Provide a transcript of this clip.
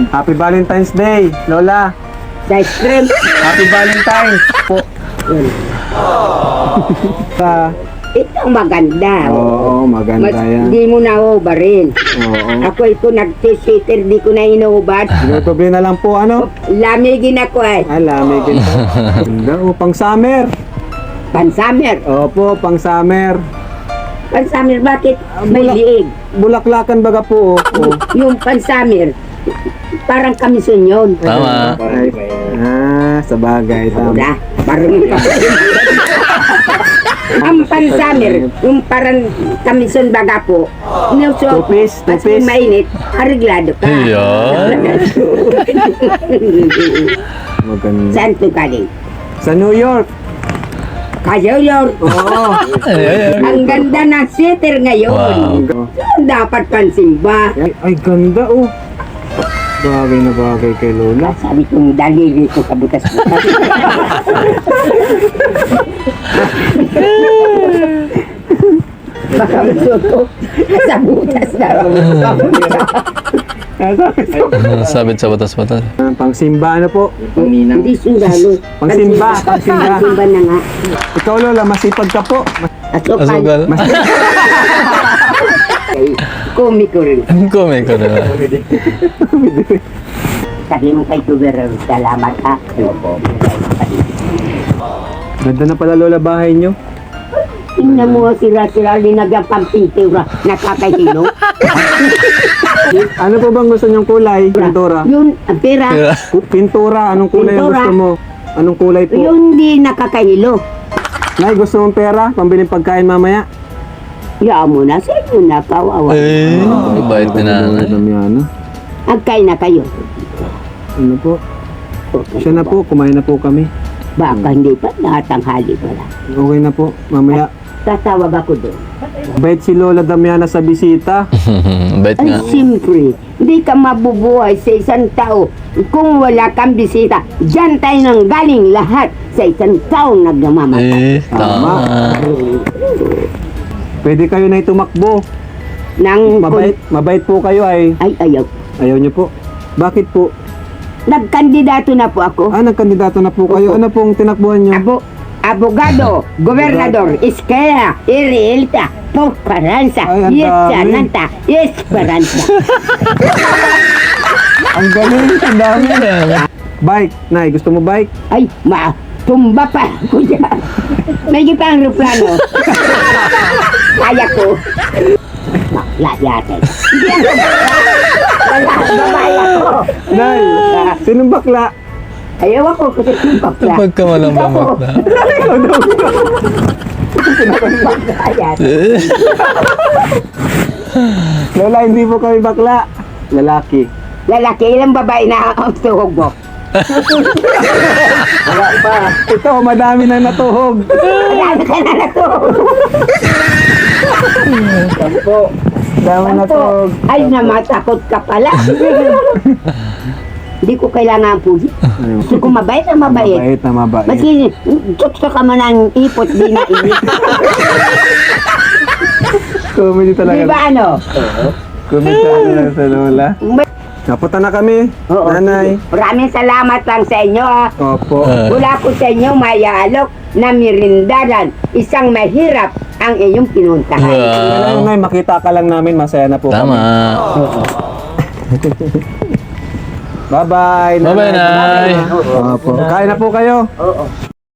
Happy Valentine's Day, Lola. Sa stream. Happy Valentine's po. Sa Ito maganda. Oo, maganda yan. Di mo nahubarin. Oo. Ako ito nag-t-shitter, di ko na inubad. Sinutubi na lang po, ano? Lamigin ako eh. Lamig ito. Ganda, pang summer. Pansamer. Opo, pang summer. Pansamer, bakit may liig? Bulaklakan baga po, oh. Yung pansamer, parang kamison yun. Tama. Ay, sa bagay. Tama. Wala, parang ang pansamer, yung parang kamison baga po, niyo Tupis, pas tupis. mainit, ariglado ka. Yan. Maganda. Saan to galing? Sa New York. Kayo yun. Oo. Ang ganda ng sweater ngayon. Wow. Saan dapat pansimba? Ay, ganda, oh. Bagay na bagay kay Lola. Sabi kong daliri ko sa butas-butas. Baka masuto sa butas na. Sabit sa batas-batas. Pang simba, ano po? Hindi sundalo. Pangsimba, pangsimba. Pangsimba na nga. Ikaw, Lola, masipag ka po. Asukal. Asugal. Komiko rin. Komiko na. Sabi mo kay Tubero, salamat ha. Ganda na pala, Lola, bahay nyo. Tingnan mo sira-sira linagang pampintura. Nakakahilo. Ano po bang gusto nyong kulay? Pintura. Yun, ang pera. Pintura, anong kulay ang Pintura. gusto mo? Anong kulay po? Yun di nakakahilo. Nay, gusto mong pera? Pambiling pagkain mamaya? Yaan mo na sa inyo na kawawa. Eh, bait ni nanay. Damiano. Agkay na kayo. Ano po? Siya na po, kumain na po kami. Baka hindi pa, nakatanghali pala. Okay na po, mamaya. Tatawag ako doon. Bait si Lola Damiana sa bisita. Bait Ay, nga. siyempre, hindi ka mabubuhay sa isang tao kung wala kang bisita. Diyan tayo nang galing lahat sa isang taong nagmamamatay. Eh, tama. Pwede kayo na tumakbo. Nang, Mabait po kayo ay. ay, ayaw. Ayaw niyo po. Bakit po? Nagkandidato na po ako. Nagkandidato na po kayo. Ano pong tinakbuhan niyo? Abogado, gobernador, Iskaya, Irielta, Pogparansa, Ay, ang dami. Yesananta, Esperanza. Ang galing, ang dami. Bike, Nay, gusto mo bike? Ay, tumba pa ako dyan. May pa ang ruplano. Kaya ko. Bakla yata. Hindi ako bakla. Wala, babae ako. Nay, sinong bakla? Ayaw ako kasi yung bakla. Kapag ka walang bamakla. Bakla yata. Lola, hindi po kami bakla. Lalaki. Lalaki, ilang babae na ang tuhog mo. Wala pa. Ito, madami na natuhog. Wala ka na natuhog. Yan po. Dami na natuhog. Ay, namatakot ka pala. Hindi ko kailangan po. Gusto ko mabait na mabait. Mabait na mabait. Kasi gusto ka man ang ipot, di na inip. Comedy talaga. Di ba ano? Comedy talaga sa Lola. Napunta na kami, Oo. Nanay. Maraming salamat lang sa inyo ha. Opo. Wala ko sa inyo mayaalok na mirindaran. Isang mahirap ang inyong pinuntahan. Ano, Nay, makita ka lang namin, masaya na po Tama. Bye-bye. Bye-bye, Nay. Opo. Kain na po kayo. Oo.